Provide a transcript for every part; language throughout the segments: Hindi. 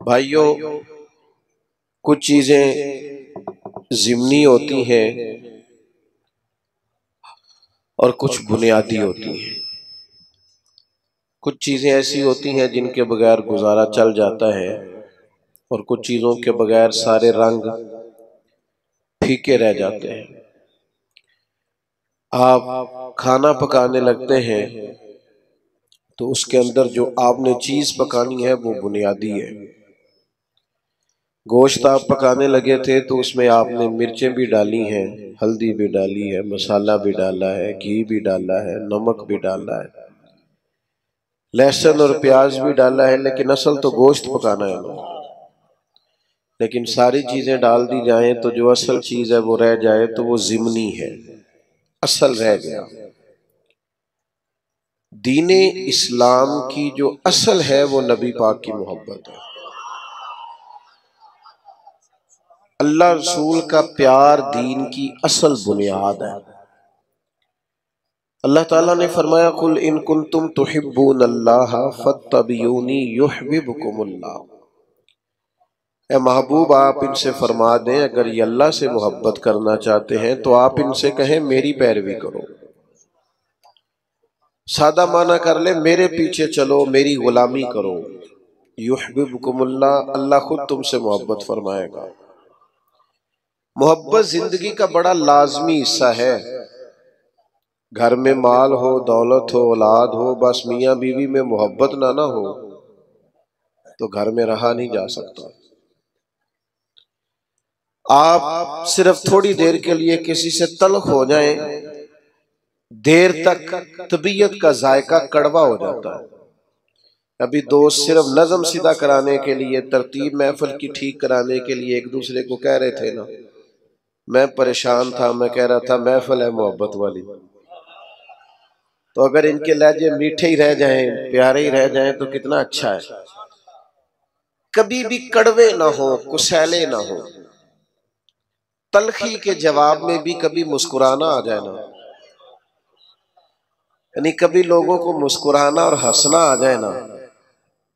भाइयों, कुछ चीजें ज़िमनी होती हैं और कुछ बुनियादी होती हैं। कुछ चीजें ऐसी होती हैं जिनके बगैर गुजारा चल जाता है और कुछ चीजों के बगैर सारे रंग फीके रह जाते हैं। आप खाना पकाने लगते हैं तो उसके अंदर जो आपने चीज पकानी है वो बुनियादी है। गोश्त आप पकाने लगे थे तो उसमें आपने मिर्चें भी डाली हैं, हल्दी भी डाली है, मसाला भी डाला है, घी भी डाला है, नमक भी डाला है, लहसुन और प्याज भी डाला है, लेकिन असल तो गोश्त पकाना है ना। लेकिन सारी चीजें डाल दी जाएं तो जो असल चीज है वो रह जाए तो वो ज़िमनी है, असल रह गया। दीने इस्लाम की जो असल है वो नबी पाक की मोहब्बत है। अल्लाह रसूल का प्यार दीन की असल बुनियाद है। अल्लाह ताला ने फरमाया, कुल इन कुंतुम तुहिब्बून अल्लाह फत्तबियूनी युहब्बिबकुमुल्लाह। ए महबूब, आप इनसे फरमा दें, अगर ये अल्लाह से मोहब्बत करना चाहते हैं तो आप इनसे कहें मेरी पैरवी करो। सादा माना कर ले, मेरे पीछे चलो, मेरी गुलामी करो। युहब्बिबकुमुल्लाह, अल्लाह खुद तुमसे मोहब्बत फरमाएगा। मोहब्बत जिंदगी का बड़ा लाजमी हिस्सा है। घर में माल हो, दौलत हो, औलाद हो, बस मियाँ बीवी में मोहब्बत ना हो तो घर में रहा नहीं जा सकता। आप सिर्फ थोड़ी देर के लिए किसी से तल्ख हो जाएं, देर तक तबीयत का जायका कड़वा हो जाता है। अभी दोस्त सिर्फ नज़म सीधा कराने के लिए, तरतीब महफिल की ठीक कराने के लिए एक दूसरे को कह रहे थे ना, मैं परेशान था, मैं कह रहा था महफिल है मोहब्बत वाली। तो अगर इनके लहजे मीठे ही रह जाएं, प्यारे ही रह जाएं तो कितना अच्छा है। कभी भी कड़वे ना हो, कुसैले ना हो, तलखी के जवाब में भी कभी मुस्कुराना आ जाए ना, यानी कभी लोगों को मुस्कुराना और हंसना आ जाए ना।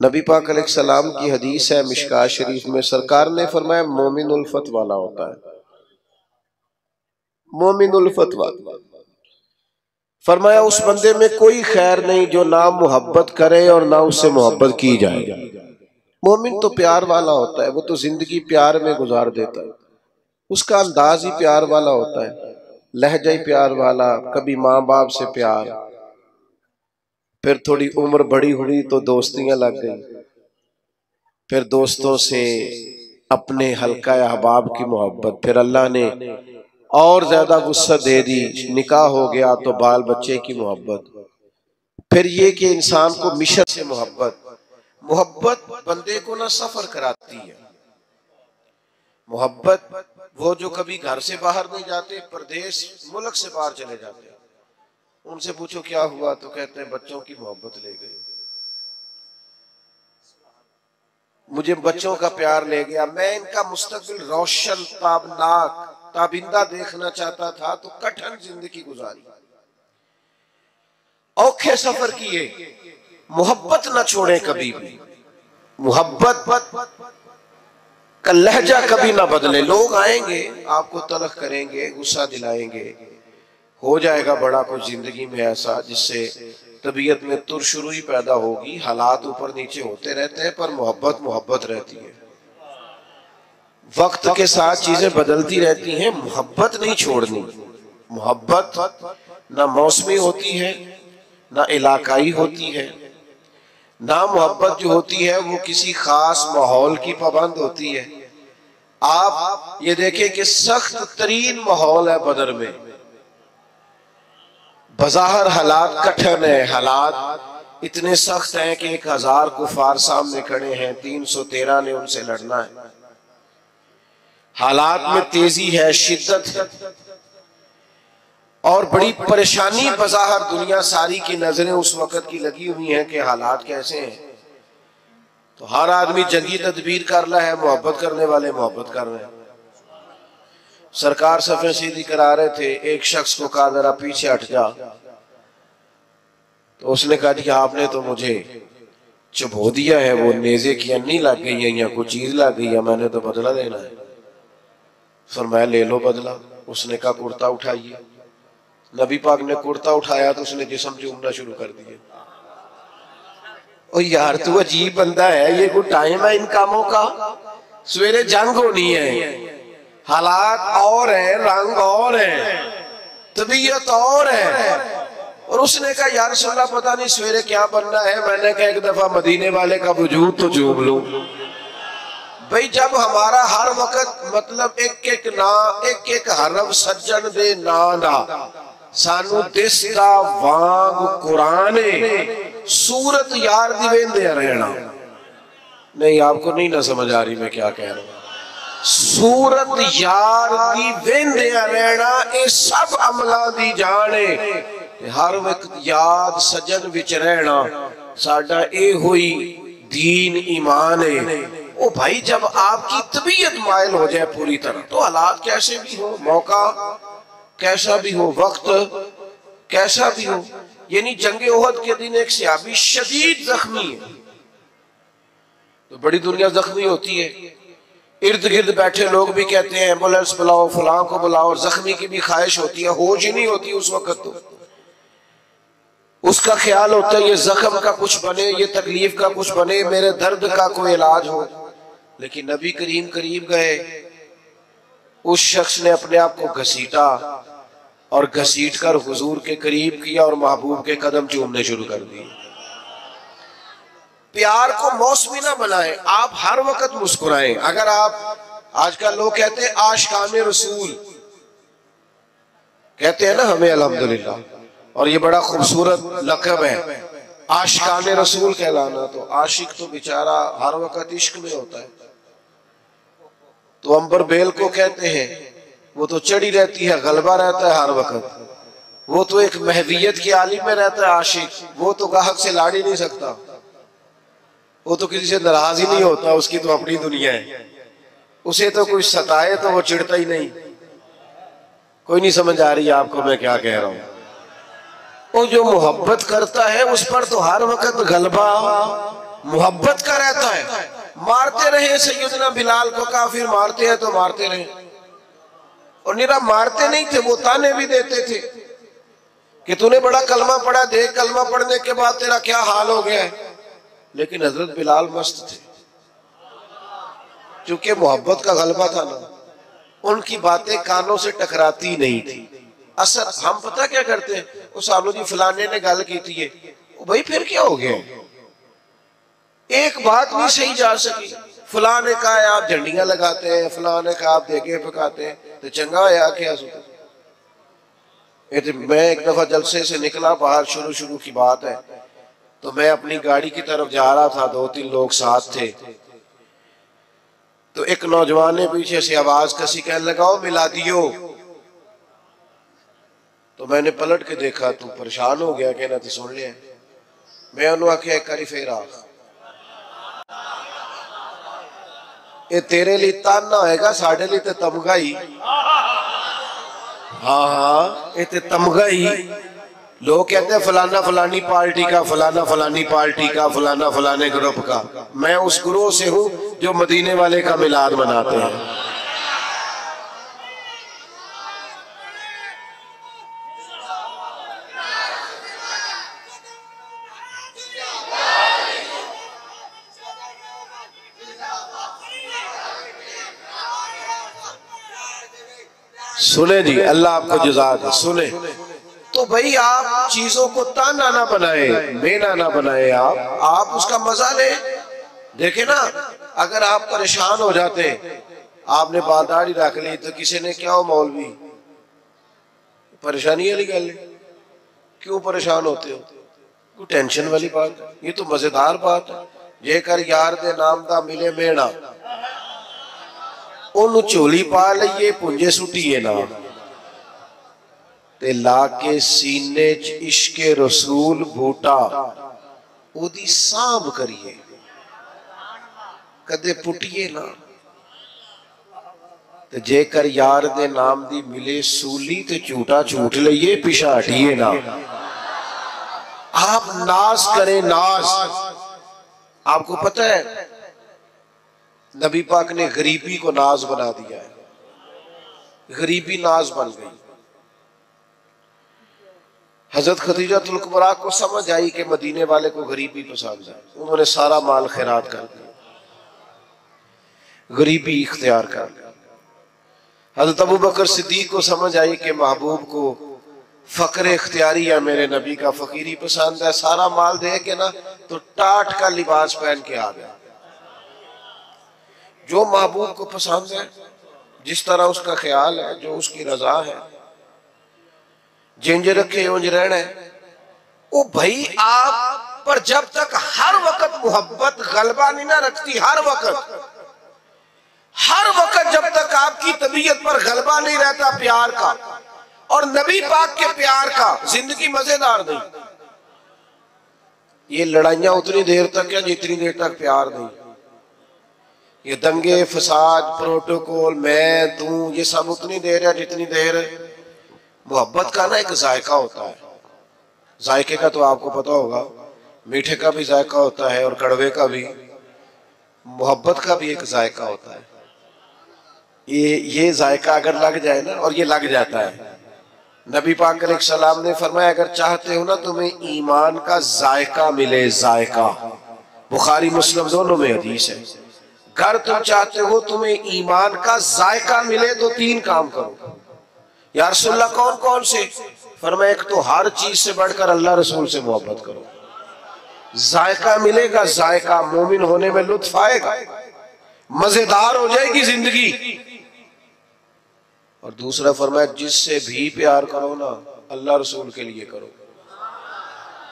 नबी पाक अलैहिस्सलाम की हदीस है मिशकात शरीफ में, सरकार ने फरमाया मोमिन उल्फत वाला होता है। मोमिन उल्फत वाला, फरमाया उस बंदे में कोई खैर नहीं जो ना मोहब्बत करे और ना उससे मोहब्बत की जाए। मोमिन तो प्यार वाला होता है, वो तो जिंदगी प्यार में गुजार देता है, उसका अंदाज ही प्यार वाला होता है, लहजा ही प्यार वाला। कभी माँ बाप से प्यार, फिर थोड़ी उम्र बड़ी हुई तो दोस्तियां लग गई, फिर दोस्तों से अपने हल्का अहबाब की मोहब्बत, फिर अल्लाह ने और ज्यादा गुस्सा दे दी, निकाह हो गया तो बाल बच्चे की मोहब्बत, फिर ये कि इंसान को मिशन से मोहब्बत। मोहब्बत बंदे को ना सफर कराती है। मोहब्बत वो जो कभी घर से बाहर नहीं जाते, प्रदेश मुल्क से बाहर चले जाते हैं, उनसे पूछो क्या हुआ तो कहते हैं बच्चों की मोहब्बत ले गई, मुझे बच्चों का प्यार ले गया, मैं इनका मुस्तकबिल रोशन ताबनाक ताबिंदा देखना चाहता था तो कठिन जिंदगी गुजारी, औखे सफर किए। मोहब्बत न छोड़े कभी भी, मोहब्बत का लहजा कभी ना बदले। लोग आएंगे आपको तलख करेंगे, गुस्सा दिलाएंगे, हो जाएगा बड़ा कुछ जिंदगी में ऐसा जिससे तबीयत में तुरशुरुई पैदा होगी, हालात ऊपर नीचे होते रहते हैं, पर मोहब्बत मोहब्बत रहती है। वक्त के साथ चीजें बदलती रहती हैं, मोहब्बत नहीं छोड़नी। मोहब्बत ना मौसमी होती है, ना इलाकाई होती है, ना मोहब्बत जो होती है वो किसी खास माहौल की पाबंद होती है। आप ये देखें कि सख्त तरीन माहौल है बदर में, बज़ाहिर हालात कठिन है, हालात इतने सख्त हैं कि 1000 कुफार सामने खड़े हैं, 313 ने उनसे लड़ना है, हालात में तेजी है, शिद्दत है और बड़ी परेशानी। बज़ाहिर दुनिया सारी की नजरें उस वक्त की लगी हुई हैं कि हालात कैसे हैं, तो हर आदमी जंगी तदबीर कर रहा है, मोहब्बत करने वाले मोहब्बत कर रहे हैं। सरकार सफे सीधी करा रहे थे, एक शख्स को कहा जरा पीछे हट जा, तो उसने कहा कि आपने तो मुझे चुभो दिया है, वो नेजे की अन्नी लग गई है या कोई चीज लग गई है, मैंने तो बदला लेना है। फरमाया ले लो बदला। उसने कहा कुर्ता उठाइए। नबी पाक ने कुर्ता उठाया तो उसने जिस्म चूमना शुरू कर दिया। ओ यार तू अजीब बंदा है, ये कोई टाइम है इन कामों का? सवेरे जंग होनी है, हालात और है, रंग और है, तबीयत और है। और उसने कहा यार रसूलल्लाह पता नहीं सवेरे क्या बनना है। मैंने कहा एक दफा मदीने वाले का वजूद तो चूम लूं। भाई जब हमारा हर वक्त मतलब एक एक ना एक एक हरफ सज्जन दे ना सानू दिसदा वांग कुरान सूरत यार दी वेंदे रहना। नहीं आपको नहीं ना समझ आ रही मैं क्या कह रहा हूं। सूरत यार दी वेंदे रहना ये सब अमला दी जाने, हर वक्त याद सजन विच रहना साडा ए हुई दीन ईमान है। ओ भाई जब आपकी तबीयत मायल हो जाए पूरी तरह तो हालात कैसे भी हो, मौका कैसा भी हो, वक्त कैसा भी हो। यानी जंगे ओहद के दिन एक सहाबी शदीद जख्मी है, तो बड़ी दुनिया जख्मी होती है। इर्द गिर्द बैठे लोग भी कहते हैं एम्बुलेंस बुलाओ, फलां को बुलाओ। जख्मी की भी ख्वाहिश होती है, होश ही नहीं होती उस वक्त। तो उसका ख्याल होता है ये जख्म का कुछ बने, ये तकलीफ का कुछ बने, मेरे दर्द का कोई इलाज हो। लेकिन नबी करीम करीब गए, उस शख्स ने अपने आप को घसीटा और घसीट कर हुजूर के करीब किया और महबूब के कदम चूमने शुरू कर दिए। प्यार को मौसमी ना बनाएं, आप हर वक्त मुस्कुराएं। अगर आप आजकल लोग कहते हैं आशिकाने रसूल कहते हैं ना हमें, अल्हम्दुलिल्लाह, और ये बड़ा खूबसूरत लक़ब है आशिकाने रसूल कहलाना। तो आशिक तो बेचारा हर वक्त इश्क में होता है। तो अंबर बेल को कहते हैं वो तो चढ़ी रहती है, गलबा रहता है हर वक्त। वो तो एक महवियत की आलिम में रहता है आशिक, वो तो गाहक से लाड़ ही नहीं सकता, वो तो किसी से नाराज ही नहीं होता, उसकी तो अपनी दुनिया है। उसे तो कोई सताए तो वो चिढ़ता ही नहीं। कोई नहीं समझ आ रही आपको मैं क्या कह रहा हूं। वो जो मोहब्बत करता है उस पर तो हर वक्त गलबा मोहब्बत का रहता है। मारते रहे सैयदना बिलाल को काफिर, मारते हैं तो मारते रहे। और निरा मारते नहीं थे, वो ताने भी देते थे कि तूने बड़ा कलमा पढ़ा, देख कलमा पढ़ने के बाद तेरा क्या हाल हो गया है। लेकिन हजरत बिलाल मस्त थे, क्योंकि मोहब्बत का गलबा था ना, उनकी बातें कानों से टकराती नहीं थी। असर हम पता क्या करते हैं, वो सालू जी फलाने ने गल की थी, भाई फिर क्या हो गया, एक बात नहीं सही जा सकी। फलां ने कहा आप झंडियां लगाते हैं, फलां ने कहा आप देगे पकाते हैं, तो चंगा होया क्या। मैं एक दफा जलसे से निकला बाहर, शुरू की बात है, तो मैं अपनी गाड़ी की तरफ जा रहा था, 2-3 लोग साथ थे। तो एक नौजवान ने पीछे से आवाज कसी कहने लगा ओ मिला दियो। तो मैंने पलट के देखा, तू परेशान हो गया, कहना तू सुन लिया। मैं उन्होंने आख्या एक बारी फिर आ, ये तेरे लिए ताना होएगा, साढ़े लिए तो तमगा ही। हाँ ये तो तमगा ही। लोग कहते हैं फलाना फलानी पार्टी का, फलाना फलानी पार्टी का, फलाना फलाने ग्रुप का। मैं उस ग्रुप से हूं जो मदीने वाले का मिलाद मनाते हैं। सुने जी, अल्लाह आपको जज़ा दे। सुने तो भाई आप चीजों को ताना ना बनाए, बेना ना बनाए, आप उसका मजा ले। देखे ना, अगर आप परेशान हो जाते, आपने बादाड़ी रख ली तो किसी ने क्या हो मौलवी, परेशानी वाली गल है, क्यों परेशान होते हो, कोई टेंशन वाली बात है, ये तो मजेदार बात है। जेकर यार दे नाम दा मिले मेणा, ओनू झोली पा लईए, पुंजे सुटीए ना, ते लाके सीने च इश्के रसूल बूटा ओदी सांभ करिए, कदे पुटिए ना। ते जेकर यार दे नाम दी मिले सूली ते झूठा झूठ लईए, पिछा हटिए ना। आप नाज करें, नाज आपको पता है नबी पाक ने गरीबी को नाज बना दिया है, गरीबी नाज बन गई। हजरत खदीजातुल कुबरा को समझ आई कि मदीने वाले को गरीबी पसंद है, उन्होंने सारा माल खैरात कर दिया, गरीबी इख्तियार कर लिया। हजरत अबू बकर सिद्दीक को समझ आई कि महबूब को फकर इख्तियारी है, मेरे नबी का फकीरी पसंद है, सारा माल दे के ना तो टाट का लिबास पहन के आ गया। जो महबूब को पसंद है, जिस तरह उसका ख्याल है, जो उसकी रजा है, जिंज रखे उंज रहना है। ओ भाई, आप पर जब तक हर वक्त मोहब्बत गलबा नहीं ना रखती, हर वक्त जब तक आपकी तबीयत पर गलबा नहीं रहता प्यार का और नबी पाक के प्यार का, जिंदगी मजेदार नहीं। ये लड़ाइयां उतनी देर तक है जितनी देर तक प्यार नहीं। ये दंगे फसाद प्रोटोकॉल मैं तू, ये सब उतनी देर है जितनी देर मोहब्बत का ना एक जायका होता है। जायके का तो आपको पता होगा, मीठे का भी जायका होता है और कड़वे का भी, मोहब्बत का भी एक जायका होता है। ये जायका अगर लग जाए ना, और ये लग जाता है, नबी पाक अलैहिस्सलाम ने फरमाया अगर चाहते हो ना तुम्हें ईमान का जायका मिले, जायका, बुखारी मुस्लिम दोनों में हदीस है, अगर तुम चाहते हो तुम्हें ईमान का जायका मिले तो 3 काम करो। या रसूलल्लाह कौन कौन से? फरमाया एक तो हर चीज से बढ़कर अल्लाह रसूल से मोहब्बत करो, जायका मिलेगा, जायका, मोमिन होने में लुत्फ आएगा, मजेदार हो जाएगी जिंदगी। और दूसरा फरमाया जिससे भी प्यार करो ना अल्लाह रसूल के लिए करो,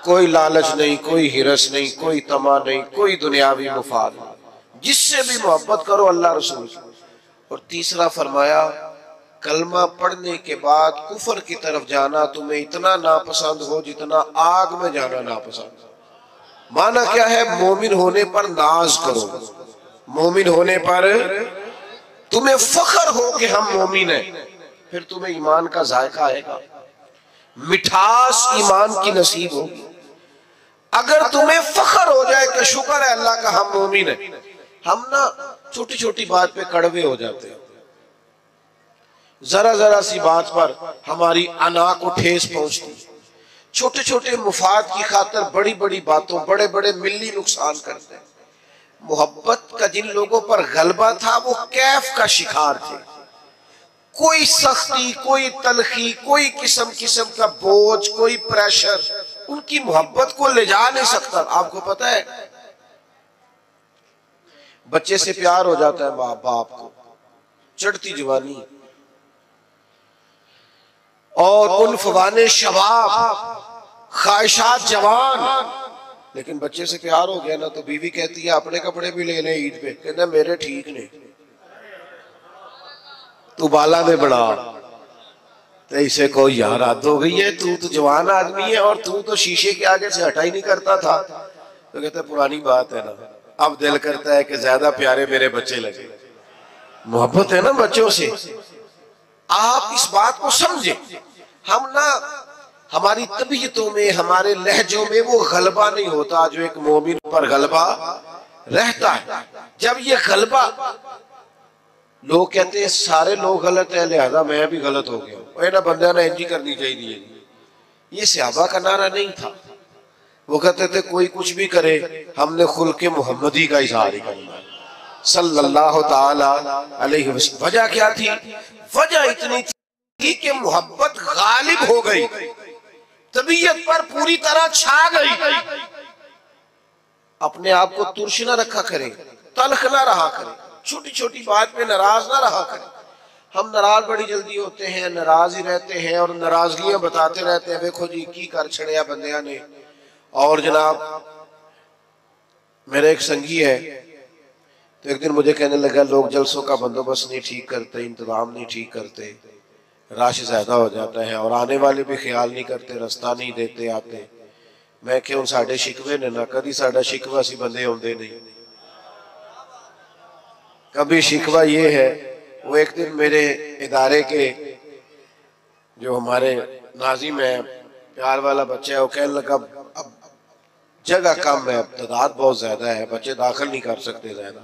कोई लालच नहीं, कोई हिरस नहीं, कोई तमा नहीं, कोई दुनियावी मुफाद नहीं, जिससे भी मोहब्बत करो अल्लाह रसूल। और तीसरा फरमाया कलमा पढ़ने के बाद कुफर की तरफ जाना तुम्हें इतना नापसंद हो जितना आग में जाना नापसंद। माना क्या है? मोमिन होने पर नाज करो, मोमिन होने पर तुम्हें फख्र हो कि हम मोमिन हैं, फिर तुम्हें ईमान का जायका आएगा, मिठास ईमान की नसीब होगी। अगर तुम्हें फख्र हो जाए कि शुक्र है अल्लाह का हम मोमिन हैं, हम ना छोटी छोटी बात पे कड़वे हो जाते हैं, जरा जरा सी बात पर हमारी अना को ठेस पहुंचती, छोटे छोटे मुफाद की खातिर बड़ी बड़ी बातों बड़े बड़े मिली नुकसान करते हैं। मोहब्बत का जिन लोगों पर गलबा था वो कैफ का शिकार थे, कोई सख्ती, कोई तलखी, कोई किस्म का बोझ, कोई प्रेशर उनकी मोहब्बत को ले जा नहीं सकता। आपको पता है बच्चे से प्यार हो जाता है बाप को, चढ़ती जवानी और उन फवाने शबाब, ख्वाहिशात जवान, लेकिन बच्चे से प्यार हो गया ना तो बीवी कहती है अपने कपड़े भी ले ले ईद पे, कहते मेरे ठीक नहीं, तू बाला में बड़ा। तो इसे को यार हद हो गई है, तू तो जवान आदमी है और तू तो शीशे के आगे से हटा ही नहीं करता था। तो कहते पुरानी बात है ना, अब दिल करता है कि ज्यादा प्यारे मेरे बच्चे लगे, मोहब्बत है ना बच्चों से। आप इस बात को समझे, हम ना हमारी तबीयतों में, हमारे लहजों में वो गलबा नहीं होता जो एक मोमिन पर गलबा रहता है। जब ये गलबा, लोग कहते हैं सारे लोग गलत है लिहाजा मैं भी गलत हो गया, ना बंदा ना इंजी करनी चाहिए, ये सहाबा का नारा नहीं था। वो कहते थे कोई कुछ भी करे हमने खुल्के मोहम्मदी का इजहार ही करना है सल्लल्लाहु ताला अलैहि वसल्लम। वजह क्या थी? वजह इतनी थी कि मोहब्बत गालिब हो गई, तबीयत पर पूरी तरह छा गई। अपने आप को तुर्श ना रखा करे, तलख ना रहा करे, छोटी छोटी बात पे नाराज ना रहा करे। हम नाराज बड़ी जल्दी होते हैं, नाराज ही रहते हैं और नाराजगियां बताते रहते हैं, देखो जी की कर छड़िया बंदियां ने। और जनाब मेरे एक संगी है, तो एक दिन मुझे कहने लगा लोग जलसों का बंदोबस्त नहीं ठीक करते, इंतजाम नहीं ठीक करते, रश ज्यादा हो जाता है और आने वाले भी ख्याल नहीं करते, रास्ता नहीं देते आते। मैं क्यों साढ़े शिकवे ने ना कभी साढ़ा शिकवा सी बंदे आते नहीं, कभी शिकवा ये है। वो एक दिन मेरे इदारे के जो हमारे नाजिम है, प्यार वाला बच्चा है, वो कहने लगा अब जगह कम है, तादाद बहुत ज्यादा है, बच्चे दाखिल नहीं कर सकते ज्यादा।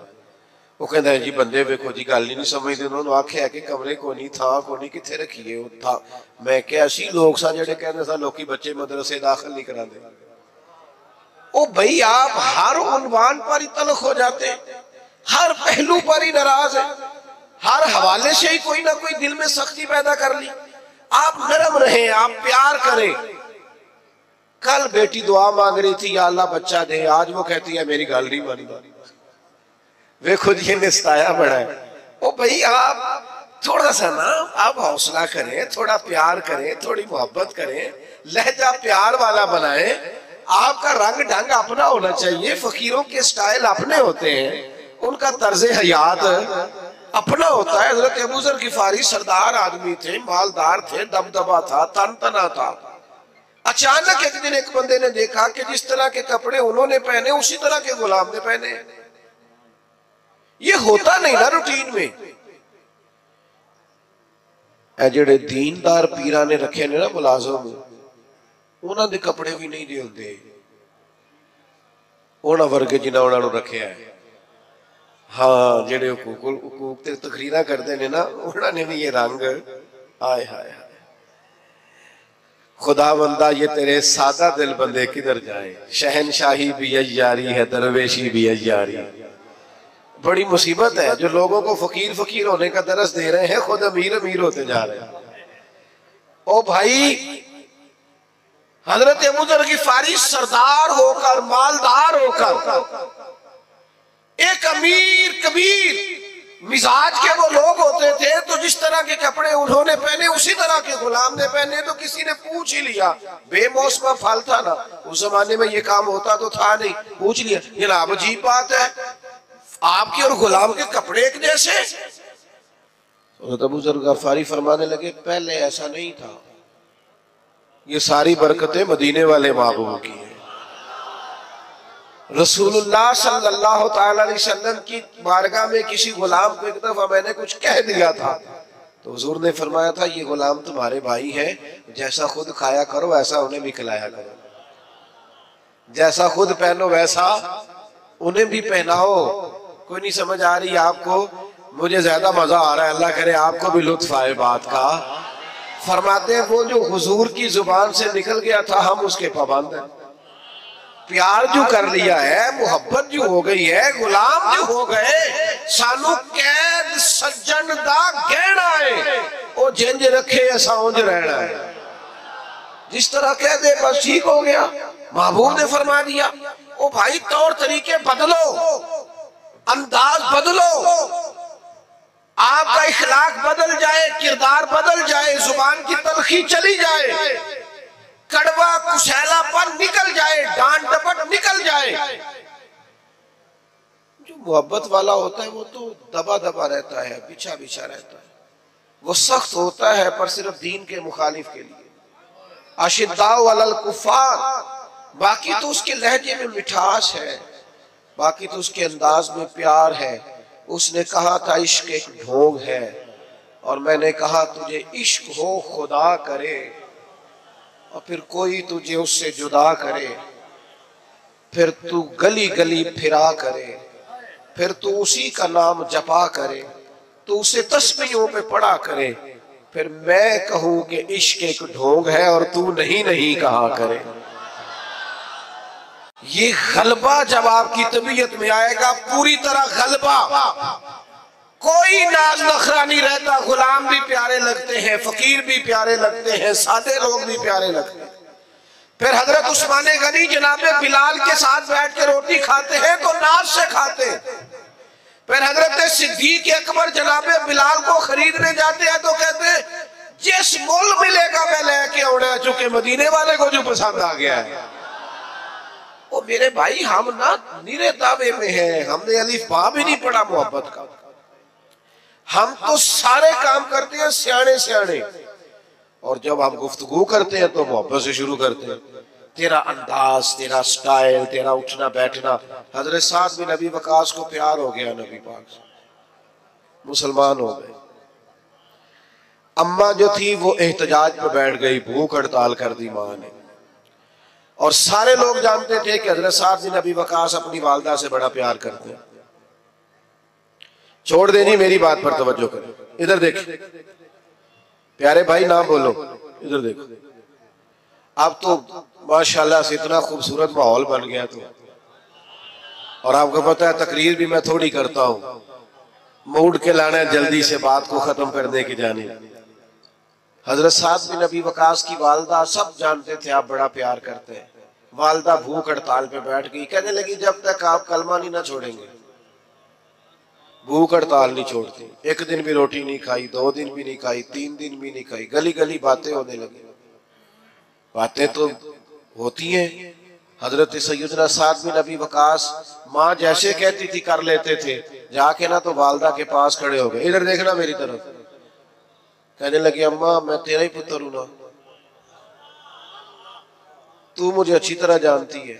वो कहता है जी बंदे वेखो जी गल ही नहीं समझते, उन्होंने आख्या कि कमरे को नहीं था को नहीं किथे रखिए था। मैं क्या ऐसी लोग सा जेडे कहते सा लोग बच्चे मदरसे दाखिल नहीं कराते। ओ भाई आप हर उन्वान पर ही तलख हो जाते, हर पहलू पर ही नाराज है, हर हवाले से ही कोई ना कोई दिल में सख्ती पैदा कर ली। आप नरम रहे, आप प्यार करें। कल बेटी दुआ मांग रही थी या अल्लाह बच्चा दे, आज वो कहती है मेरी गल नहीं मानी। वे खुद ये निस्ताया बड़ा है। ओ भाई आप थोड़ा सा ना आप हौसला करें, थोड़ा प्यार करें, थोड़ी मोहब्बत करें, लहजा प्यार वाला बनाएं। आपका रंग ढंग अपना होना चाहिए। फकीरों के स्टाइल अपने होते हैं, उनका तर्ज हयात अपना होता है। हजरत अबू ज़र गिफारी सरदार आदमी थे, मालदार थे, दबदबा था, तनतना था। अचानक एक दिन एक बंदे ने देखा कि जिस तरह के कपड़े उन्होंने पहने उसी तरह के गुलाम ने पहने। ये होता नहीं ना रूटीन में। जेड़े दीनदार पीरा ने रखे ने ना मुलाजम, उन्होंने दे कपड़े भी नहीं दे होंदे उन्होंने वर्गे जिन्ना उन्होंने रखे है। हाँ जेड़े हुकूक ते तकरीरा करते ने ना, उन्होंने भी ये रंग आए हाय हाय। खुदा बंदा ये तेरे सादा दिल बंदे किधर जाए। शहनशाही भी अय्यारी है, दरवेशी भी अय्यारी। बड़ी मुसीबत है जो लोगों को फकीर फकीर होने का दरस दे रहे हैं, खुद अमीर अमीर होते जा रहे हैं। ओ भाई हजरत अबू ज़र गिफारी सरदार होकर, मालदार होकर, एक अमीर कबीर मिजाज के वो लोग होते थे, तो जिस तरह के कपड़े उन्होंने पहने उसी तरह के गुलाम ने पहने। तो किसी ने पूछ ही लिया, बेमौसमा फल था ना, उस जमाने में ये काम होता तो था नहीं, पूछ लिया जनाब अजीब बात है, आपके और गुलाम के कपड़े एक जैसे। अबू ज़र गिफारी फरमाने लगे पहले ऐसा नहीं था, ये सारी बरकतें मदीने वाले महबूब की है। रसूलुल्लाह सल्लल्लाहु अलैहि वसल्लम की बारगाह में किसी गुलाम को एक दफा मैंने कुछ कह दिया था, तो हुजूर ने फरमाया था ये गुलाम तुम्हारे भाई है, जैसा खुद खाया करो वैसा उन्हें भी खिलाया करो, जैसा खुद पहनो वैसा उन्हें भी पहनाओ। कोई नहीं समझ आ रही आपको? मुझे ज्यादा मजा आ रहा है, अल्लाह करे आपको भी लुत्फ आए बात का। फरमाते हैं वो जो हुजूर की जुबान से निकल गया था हम उसके पाबंद हैं। प्यार जो कर लिया है, मोहब्बत जो हो गई है, गुलाम जो हो गए, सानू कैद सज्जन दा गहना है, वो जिंज रखे ऐसा उंज रहना है। जिस तरह कह दे बस ठीक हो गया। महबूब ने फरमा दिया ओ भाई तौर तरीके बदलो, अंदाज बदलो, आपका इखलाक बदल जाए, किरदार बदल जाए, जुबान की तलखी चली जाए, कड़वा कुशैलापन निकल जाए, डांट डपट निकल जाए। जो मोहब्बत वाला होता है वो तो दबा दबा रहता है, बिछा बिछा रहता है, वो सख्त होता है पर सिर्फ दीन के मुखालिफ के लिए। अशिद्दाउ अलल कुफ्फार, बाकी तो उसके लहजे में मिठास है, बाकी तो उसके अंदाज में प्यार है। उसने कहा था इश्क एक ढोंग है, और मैंने कहा तुझे इश्क हो खुदा करे और फिर कोई तुझे उससे जुदा करे, फिर तू गली गली फिरा करे, फिर तू उसी का नाम जपा करे, तू उसे तस्बीहों पे पढ़ा करे, फिर मैं कहूं कि इश्क एक ढोंग है और तू नहीं नहीं कहा करे। ये गलबा जब आपकी तबीयत में आएगा, पूरी तरह गलबा, कोई नाज नखरा नहीं रहता। गुलाम भी प्यारे लगते हैं, फकीर भी प्यारे लगते हैं, सादे लोग भी प्यारे लगते हैं। फिर हजरत उस्मान गनी जनाबे बिलाल के साथ बैठ के रोटी खाते हैं तो नाज से खाते हैं। फिर हजरत सिद्दीक अकबर जनाबे बिलाल को खरीदने जाते हैं तो कहते हैं जिस मोल मिलेगा मैं लेके आना, चूंकि मदीने वाले को जो पसंद आ गया है। ओ मेरे भाई हम ना निरे दावे में हैं, हमने अलिफ बा भी नहीं पढ़ा मोहब्बत का। हम तो सारे काम करते हैं सियाने सियाने, और जब हम गुफ्तगू करते हैं तो मोहब्बत से शुरू करते हैं। तेरा अंदाज, तेरा स्टाइल, तेरा उठना बैठना। हजरत साद बिन नबी वकास को प्यार हो गया नबी पाक से, मुसलमान हो गए। अम्मा जो थी वो एहतजाज पे बैठ गई, भूख हड़ताल कर दी मां ने। और सारे लोग जानते थे कि हजरत साद बिन अबी वकास अपनी वालदा से बड़ा प्यार करते हैं। छोड़ देनी, मेरी बात पर तवज्जो करें। इधर देख प्यारे भाई, ना बोलो, इधर देखो। अब तो माशाल्लाह से इतना खूबसूरत माहौल बन गया तो, और आपको पता है तकरीर भी मैं थोड़ी करता हूँ, मूड के लाना जल्दी से बात को खत्म करने की जानी। हजरत साद बिन अबी वकास की वालदा सब जानते थे आप बड़ा प्यार करते हैं। वालदा भूख हड़ताल पे बैठ गई, कहने लगी जब तक आप कलमा नहीं ना छोड़ेंगे भूख हड़ताल नहीं छोड़ती। एक दिन भी रोटी नहीं खाई, 2 दिन भी नहीं खाई, 3 दिन भी नहीं खाई। गली गली बातें होने लगी। बातें तो होती हैं। हजरत सैयदना साद बिन अबी वकास माँ जैसे कहती थी कर लेते थे। जाके ना तो वालदा के पास खड़े हो गए, इधर देखना मेरी तरफ। कहने लगे अम्मा मैं तेरा ही पुत्र हूं ना, तू मुझे अच्छी तरह जानती है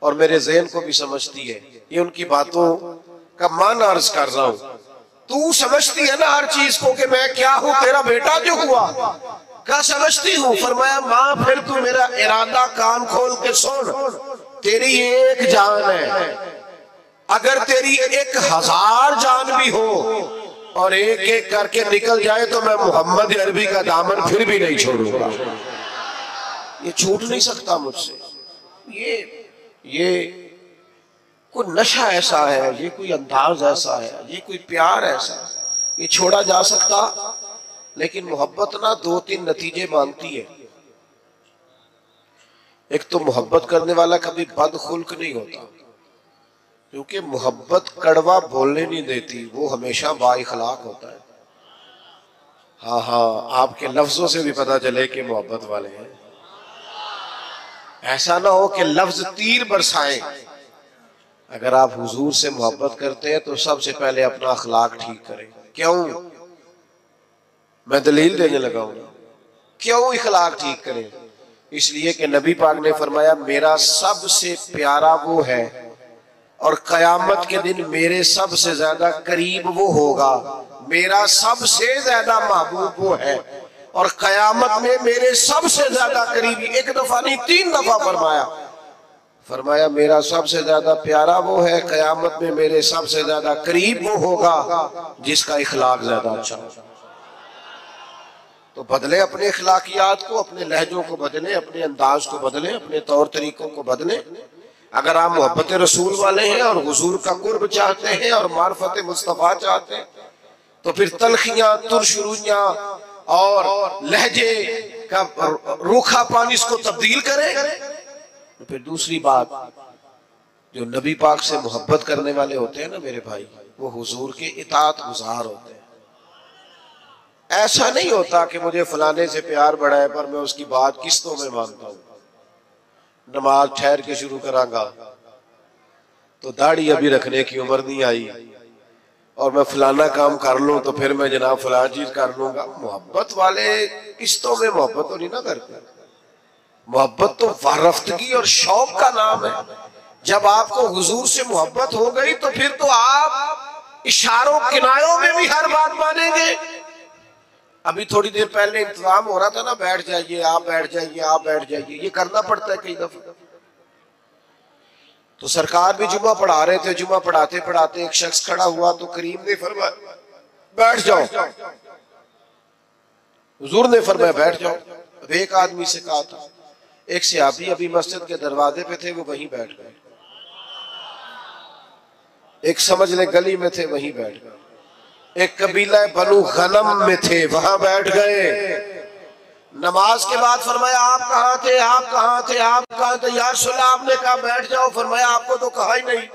और मेरे ज़हन को भी समझती है। ये उनकी बातों का मान अर्ज कर रहा हूं। तू समझती है ना हर चीज को कि मैं क्या हूं, तेरा बेटा जो हुआ क्या समझती हूँ। फरमाया माँ फिर तू मेरा इरादा कान खोल के सुन। तेरी एक जान है, अगर तेरी 1000 जान भी हो और एक एक करके निकल जाए तो मैं मोहम्मद अरबी का दामन फिर भी नहीं छोड़ूंगा। ये छूट नहीं सकता मुझसे। ये कोई नशा ऐसा है, ये कोई अंदाज ऐसा है, ये कोई प्यार ऐसा है, ये छोड़ा जा सकता। लेकिन मोहब्बत ना 2-3 नतीजे मांगती है। एक तो मोहब्बत करने वाला कभी बदखुल्क नहीं होता, क्योंकि मोहब्बत कड़वा बोलने नहीं देती, वो हमेशा बाइखलाक होता है। हाँ हाँ, आपके लफ्जों से भी पता चले कि मोहब्बत वाले हैं। ऐसा ना हो कि लफ्ज तीर बरसाएं। अगर आप हुजूर से मोहब्बत करते हैं तो सबसे पहले अपना अखलाक ठीक करें। क्यों? मैं दलील देने लगा हूं। क्यों अखलाक ठीक करें? इसलिए कि नबी पाक ने फरमाया मेरा सबसे प्यारा वो है और कयामत के दिन मेरे सबसे ज्यादा करीब वो होगा। मेरा सबसे ज्यादा महबूब वो है और कयामत में मेरे सबसे ज्यादा करीबी। 1 दफा नहीं 3 दफा फरमाया मेरा सबसे ज्यादा प्यारा वो है, कयामत में मेरे सबसे ज्यादा करीब वो होगा जिसका इखलाक ज्यादा अच्छा हो। तो बदले अपने अखलाकियात को, अपने लहजों को बदले, अपने अंदाज को बदले, अपने तौर तरीकों को बदले। अगर आप मोहब्बत रसूल वाले हैं और हुजूर का कुर्ब चाहते हैं और मार्फत मुस्तफा चाहते हैं तो फिर तलखियां, तुरशुरुइयां और लहजे का रूखा पानी इसको तब्दील करें। तो फिर दूसरी बात, जो नबी पाक से मोहब्बत करने वाले होते हैं ना मेरे भाई, वो हुजूर के इताअत गुजार होते हैं। ऐसा नहीं होता कि मुझे फलाने से प्यार बढ़ा है पर मैं उसकी बात किस्तों में मानता हूं। नमाज ठहर के शुरू करांगा तो दाढ़ी अभी रखने की उम्र नहीं आई और मैं फलाना काम कर लूं तो फिर मैं जनाब फलाना चीज कर लूंगा। मोहब्बत वाले किस्तों में मोहब्बत तो नहीं ना करते। मोहब्बत तो वारफ्तगी और शौक का नाम है। जब आपको हुजूर से मोहब्बत हो गई तो फिर तो आप इशारों किनारों में भी हर बात मानेंगे। अभी थोड़ी देर पहले इंतजाम हो रहा था ना, बैठ जाइए आप, बैठ जाइए आप, बैठ जाइए, ये करना पड़ता है कई दफा। तो सरकार भी जुमा पढ़ा रहे थे, जुमा पढ़ाते पढ़ाते एक शख्स खड़ा हुआ तो करीम ने फरमाया बैठ जाओ। हुजूर ने फरमाया बैठ जाओ। अब एक आदमी से कहा था, एक सहाबी अभी मस्जिद के दरवाजे पे थे, वो वहीं बैठ गए। एक समझ ले गली में थे, वहीं बैठ गए। एक कबीला बनु गनम में थे, वहां बैठ गए। नमाज के बाद फरमाया आप कहाँ थे, आप कहाँ थे, आप कहाँ थे? या रसूल अल्लाह आपने कहा बैठ जाओ। फरमाया आपको तो कहा ही नहीं,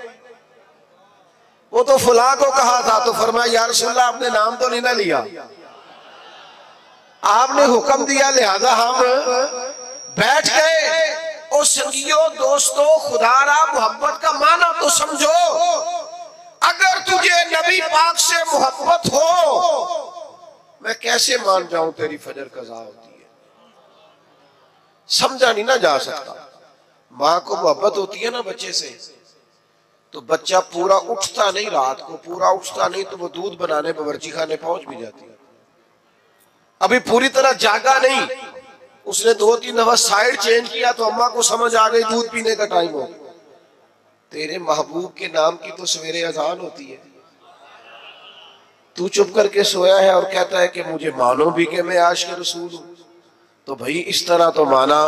वो तो फुला को कहा था। तो फरमाया या रसूल अल्लाह आपने नाम तो नहीं ना लिया, आपने हुक्म दिया लिहाजा हम बैठ गए। ओ संगियों, दोस्तों, खुदारा मोहब्बत का माना तो समझो। अगर तुझे नबी पाक से मोहब्बत हो, मैं कैसे मान जाऊं तेरी फजर कज़ा होती है। समझा नहीं ना जा सकता। माँ को मोहब्बत होती है ना बच्चे से, तो बच्चा पूरा उठता नहीं, रात को पूरा उठता नहीं तो वो दूध बनाने बावर्ची खाने पहुंच भी जाती है। अभी पूरी तरह जागा नहीं उसने 2-3 दफा साइड चेंज किया तो अम्मा को समझ आ गई दूध पीने का टाइम हो। तेरे महबूब के नाम की तो सवेरे अजान होती है, तू चुप करके सोया है और कहता है कि मुझे मानो भी कि मैं आशिक़ रसूल हूं। तो भाई इस तरह तो माना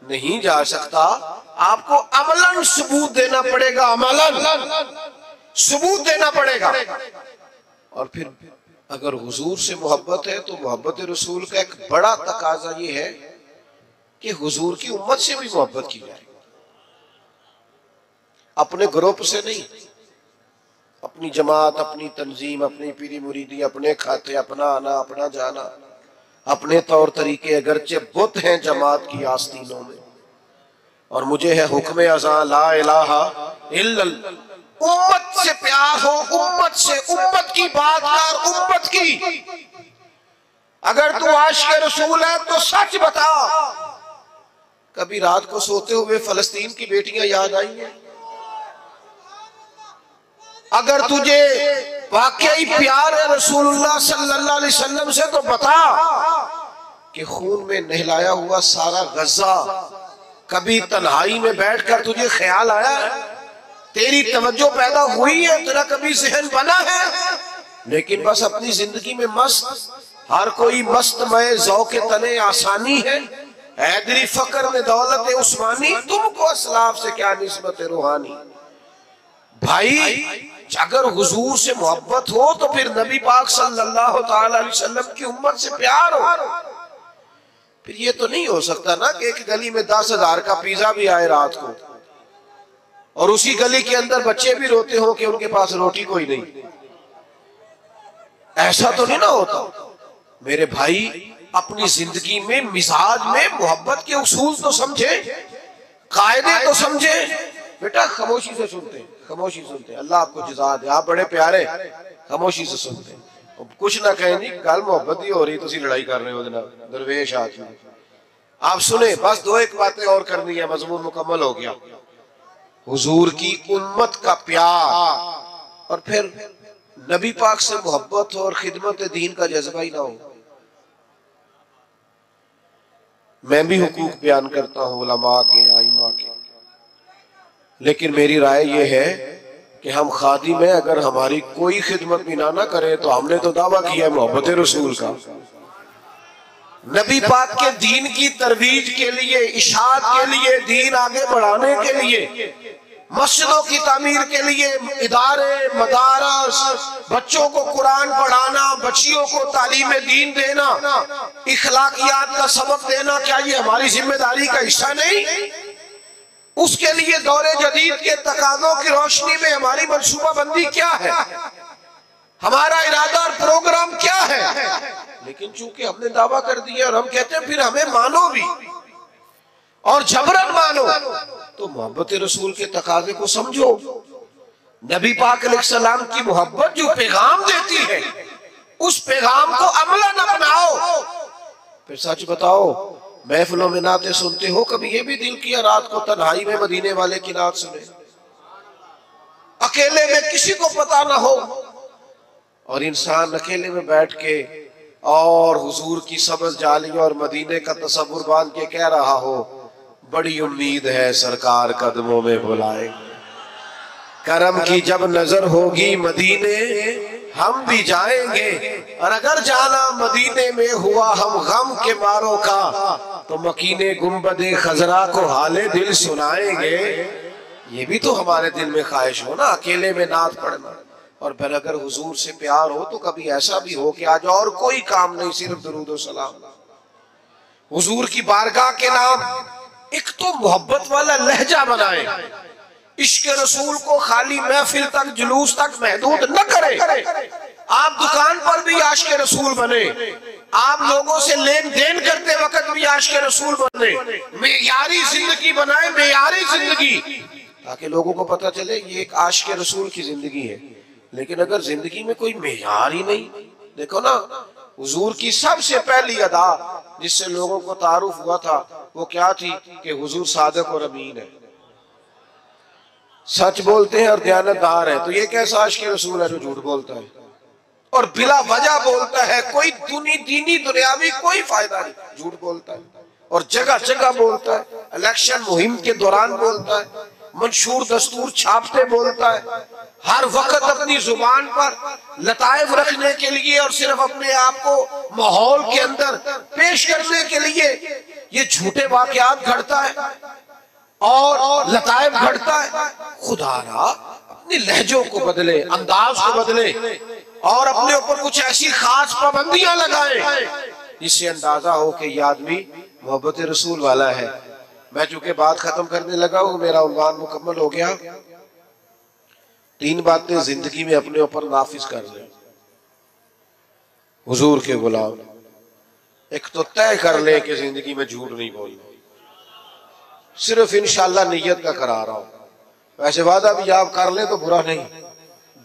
नहीं जा सकता, आपको अमलन सबूत देना पड़ेगा, अमलन सबूत देना पड़ेगा। और फिर अगर हुजूर से मोहब्बत है तो मोहब्बत रसूल का एक बड़ा तकाजा ये है कि हुजूर की उम्मत से भी मोहब्बत की जाए, अपने ग्रुप से नहीं, अपनी जमात, अपनी तंजीम, अपनी पीरी मुरीदी, अपने खाते, अपना आना, अपना जाना, अपने तौर तरीके, अगरचे बुत हैं जमात की आस्तीनों में, और मुझे है हुक्म अज़ां ला इलाहा इल्लल्लाह। उम्मत से प्यार हो, उम्मत से, उम्मत की बात कर, उम्मत की। अगर तू आशिक़ रसूल है तो सच बता, कभी रात को सोते हुए फलस्तीन की बेटियां याद आई हैं? अगर तुझे वाकई प्यार है रसूलुल्लाह सल्लल्लाहु अलैहि वसल्लम से तो बता कि खून में नहलाया हुआ सारा गज़ा कभी तन्हाई में बैठकर तुझे ख्याल आया है? तेरी तवज्जो पैदा हुई है, तेरा कभी ज़हन बना है? लेकिन बस अपनी जिंदगी में मस्त, हर कोई मस्त मय ज़ौक़े तने आसानी है, हैदरी फकर में दौलत उस्मानी, तुमको असलाफ से क्या निस्बत रूहानी। भाई अगर हुजूर से मोहब्बत हो तो फिर नबी पाक सल्लल्लाहु ताला अलैहि वसल्लम की उम्मत से प्यार हो। फिर ये तो नहीं हो सकता ना कि एक गली में 10,000 का पिज्जा भी आए रात को और उसी गली के अंदर बच्चे भी रोते हो कि उनके पास रोटी कोई नहीं। ऐसा तो नहीं ना होता मेरे भाई। अपनी जिंदगी में मिजाज में मोहब्बत के उसूल तो समझे, कायदे तो समझे। बेटा खामोशी से सुनते, खामोशी सुनते, अल्लाह आपको जज़ा दे, आप बड़े प्यारे, खामोशी से सुनते, कुछ ना कहें जी, गल मोहब्बत ही हो रही, तुसी लड़ाई कर रहे हो दरवेश आदमी। आप सुने, बस 2-1 बातें और करनी है, मजमून मुकम्मल हो गया। हुजूर की उम्मत का प्यार और फिर नबी पाक से मोहब्बत हो और खिदमत दीन का जज्बा ही ना हो। मैं भी हुकूक बयान करता हूँ उलमा के, आइमा के, लेकिन मेरी राय ये है कि हम खादिम में अगर हमारी कोई खिदमत भी ना करे तो हमने तो दावा किया है मोहब्बत रसूल का। नबी पाक के दीन की तरवीज के लिए, इशाअत के लिए, दीन आगे बढ़ाने के लिए, मस्जिदों की तामीर के लिए, इदारे, मदारस, बच्चों को कुरान पढ़ाना, बच्चियों को तालीम दीन देना, इखलाकियात का सबक देना, क्या ये हमारी जिम्मेदारी का हिस्सा नहीं? उसके लिए दौरे जदीद के तकाज़ों की रोशनी में हमारी मंसूबाबंदी क्या है, हमारा इरादा और प्रोग्राम क्या है? लेकिन चूंकि हमने दावा कर दिया और हम कहते हैं फिर हमें मानो भी और जबरन मानो, तो मोहब्बत रसूल के तकाजे को समझो। नबी पाक अलैहिस्सलाम की मोहब्बत जो पैगाम देती है उस पैगाम को अमलन अपनाओ। फिर सच बताओ, महफिलों में नाते सुनते हो, कभी ये भी दिल किया रात को तन्हाई में मदीने वाले की नात सुने, अकेले में किसी को पता ना हो, और इंसान अकेले में बैठ के और हुजूर की सब्ज़ जाली और मदीने का तसव्वुर बांध के कह रहा हो, बड़ी उम्मीद है सरकार कदमों में बुलाए, करम की जब नजर होगी मदीने हम भी जाएंगे, और अगर जाना मदीने में हुआ हम गम के मारों का तो मकीने गुंबदे खजरा को हाले दिल सुनाएंगे। ये भी तो हमारे दिल में ख्वाहिश हो ना, अकेले में नात पढ़ना। और फिर अगर हुजूर से प्यार हो तो कभी ऐसा भी हो कि आज और कोई काम नहीं, सिर्फ दुरूद और सलाम, हुजूर की बारगाह के नाम एक तो मोहब्बत वाला लहजा बनाए, इश्क रसूल को खाली महफिल तक, जुलूस तक महदूद न करे। आप दुकान पर भी आशिक़ रसूल बने, आप लोगों से लेन देन करते वक्त भी आशिक़ रसूल बने, मेयारी जिंदगी बनाए, मेयारी जिंदगी, ताकि लोगों को पता चले ये एक आशिक़ रसूल की जिंदगी है। लेकिन अगर जिंदगी में कोई मेयार ही नहीं, देखो ना हुजूर की सबसे पहली अदा जिससे लोगों को तारुफ हुआ था वो क्या थी कि हुजूर सादिक और अमीन है, सच बोलते हैं और दयानतदार है। तो ये कैसा आशिक़ रसूल है जो झूठ बोलता है? और बिला वजह बोलता है, कोई दीनी दुनियावी कोई फायदा नहीं, झूठ बोलता है। और जगह जगह बोलता है, इलेक्शन मुहिम के दौरान बोलता है, मंशूर दस्तूर छापते बोलता है, हर वक्त अपनी जुबान पर लताइफ रखने के लिए और सिर्फ अपने आप को माहौल के अंदर पेश करने के लिए ये झूठे वाकयात घड़ता है और लताइफ घड़ता है। खुदारा अपने लहजों को बदले, अंदाज को बदले और अपने ऊपर कुछ ऐसी खास पाबंदियां लगाए जिससे अंदाजा हो कि ये आदमी मोहब्बत रसूल वाला है। मैं चूंकि बात खत्म करने लगा हूं, मेरा उन्वान मुकम्मल हो गया। 3 बातें जिंदगी में अपने ऊपर नाफिज कर ले हुजूर के गुलाम। एक तो तय कर ले कि जिंदगी में झूठ नहीं बोलना, सिर्फ इंशाल्लाह नियत का करा रहा हूं, वैसे वादा भी आप कर ले तो बुरा नहीं,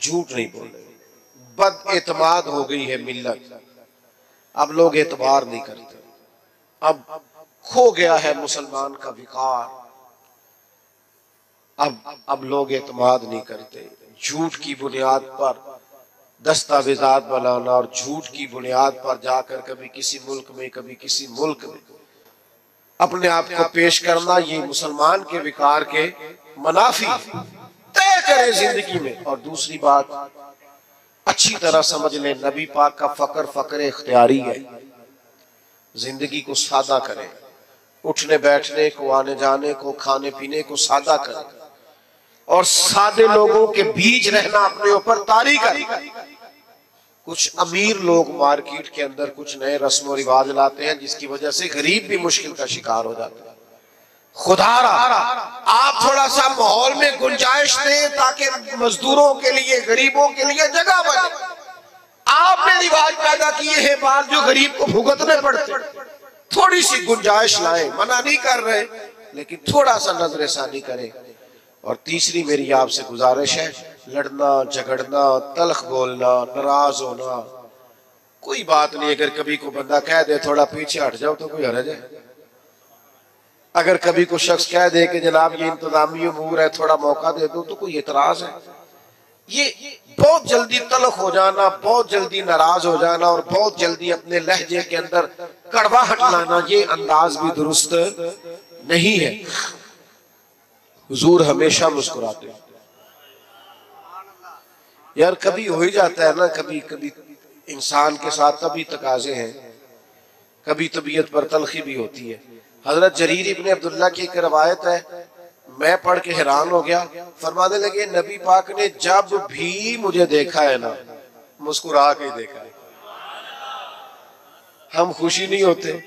झूठ नहीं बोले। बद एतमाद हो गई है मिल्लत, अब लोग एतबार नहीं करते, अब खो गया है मुसलमान का विकार, अब लोग एतमाद नहीं करते। झूठ की बुनियाद पर दस्तावेजात बनाना और झूठ की बुनियाद पर जाकर कभी किसी मुल्क में कभी किसी मुल्क में अपने आप को पेश करना, ये मुसलमान के विकार के मुनाफी। तय करे जिंदगी में। और दूसरी बात अच्छी तरह समझ ले, नबी पाक का फकर इख्तियारी है। जिंदगी को सादा करे, उठने बैठने को, आने जाने को, खाने पीने को सादा करे और सादे लोगों के बीच रहना अपने ऊपर तारी करे। कुछ अमीर लोग मार्केट के अंदर कुछ नए रस्म और रिवाज लाते हैं जिसकी वजह से गरीब भी मुश्किल का शिकार हो जाता है। खुदारा आप थोड़ा सा माहौल में गुंजाइश दें ताकि मजदूरों के लिए, गरीबों के लिए जगह बने। आपने रिवाज पैदा किए हैं बात जो गरीब को भुगतने पड़ते, थोड़ी सी गुंजाइश लाए, मना नहीं कर रहे लेकिन थोड़ा सा नजरसानी करें। और तीसरी मेरी आपसे गुजारिश है, लड़ना झगड़ना, तल्ख बोलना, नाराज होना कोई बात नहीं। अगर कभी को बंदा कह दे थोड़ा पीछे हट जाओ तो कोई हर्ज है। अगर कभी को शख्स कह दे कि जनाब ये इंतजामी उमूर है थोड़ा मौका दे दो तो कोई एतराज है। ये बहुत जल्दी तल्ख हो जाना, बहुत जल्दी नाराज हो जाना और बहुत जल्दी अपने लहजे के अंदर कड़वाहट लाना, ये अंदाज भी दुरुस्त नहीं है। हुजूर हमेशा मुस्कुराते। यार कभी हो ही जाता है ना, कभी कभी इंसान के साथ तभी तकाजे हैं, कभी तबीयत पर तलखी भी होती है। हजरत जरीर इब्ने अब्दुल्ला की एक रवायत है, मैं पढ़ के हैरान हो गया। फरमाने लगे नबी पाक ने जब भी मुझे देखा है ना, मुस्कुरा के देखा है। हम खुशी नहीं होते?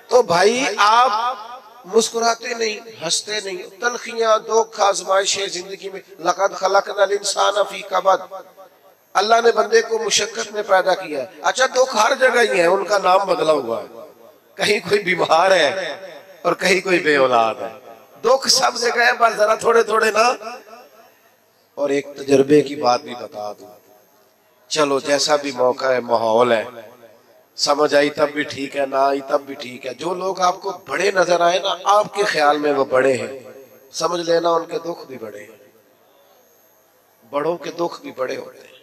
तो भाई आप मुस्कुराते नहीं, हंसते नहीं। तलखियां, दुख, आजमाइशें जिंदगी में। लक़द खलक़नल इंसान फी कबद, अल्लाह ने बंदे को मुशक्कत में पैदा किया है। अच्छा दुख हर जगह ही है, उनका नाम बदला हुआ है। कहीं कोई बीमार है और कहीं कोई बेऔलाद है। दुख सब जगह है, बस जरा थोड़े थोड़े ना। और एक तजर्बे की बात भी बता दूं, चलो जैसा भी मौका है, माहौल है, समझ आई तब भी ठीक है, ना आई तब भी ठीक है। जो लोग आपको बड़े नजर आए ना, आपके ख्याल में वो बड़े हैं, समझ लेना उनके दुख भी बड़े हैं। बड़ों के दुख भी बड़े होते हैं,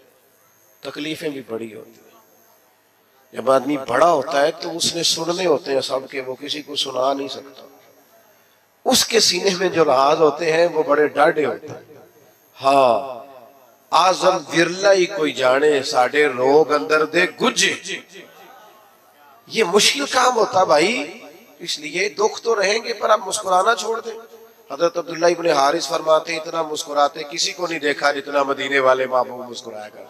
तकलीफें भी बड़ी होती हैं। जब आदमी बड़ा होता है तो उसने सुनने होते हैं सबके, वो किसी को सुना नहीं सकता। उसके सीने में जो राज होते हैं वो बड़े डाढ़े होते हैं। हाँ, आजम विरला ही कोई जाने साडे रोग अंदर दे गुजे। ये मुश्किल काम होता भाई, इसलिए दुख तो रहेंगे पर आप मुस्कुराना छोड़ दें। हजरत अब्दुल्ला इब्ने हारिस फरमाते, इतना मुस्कुराते किसी को नहीं देखा जितना मदीने वाले महबूब मुस्कुराया कर।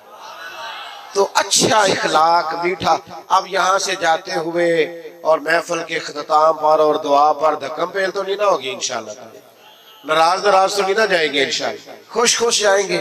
तो अच्छा इखलाक, मीठा। अब यहाँ से जाते हुए और महफिल के इख्तिताम पर और दुआ पर धक्कम पेल तो नहीं ना होगी इंशाल्लाह। नाराज तो नहीं ना जाएंगे इंशाल्लाह, खुश खुश जाएंगे।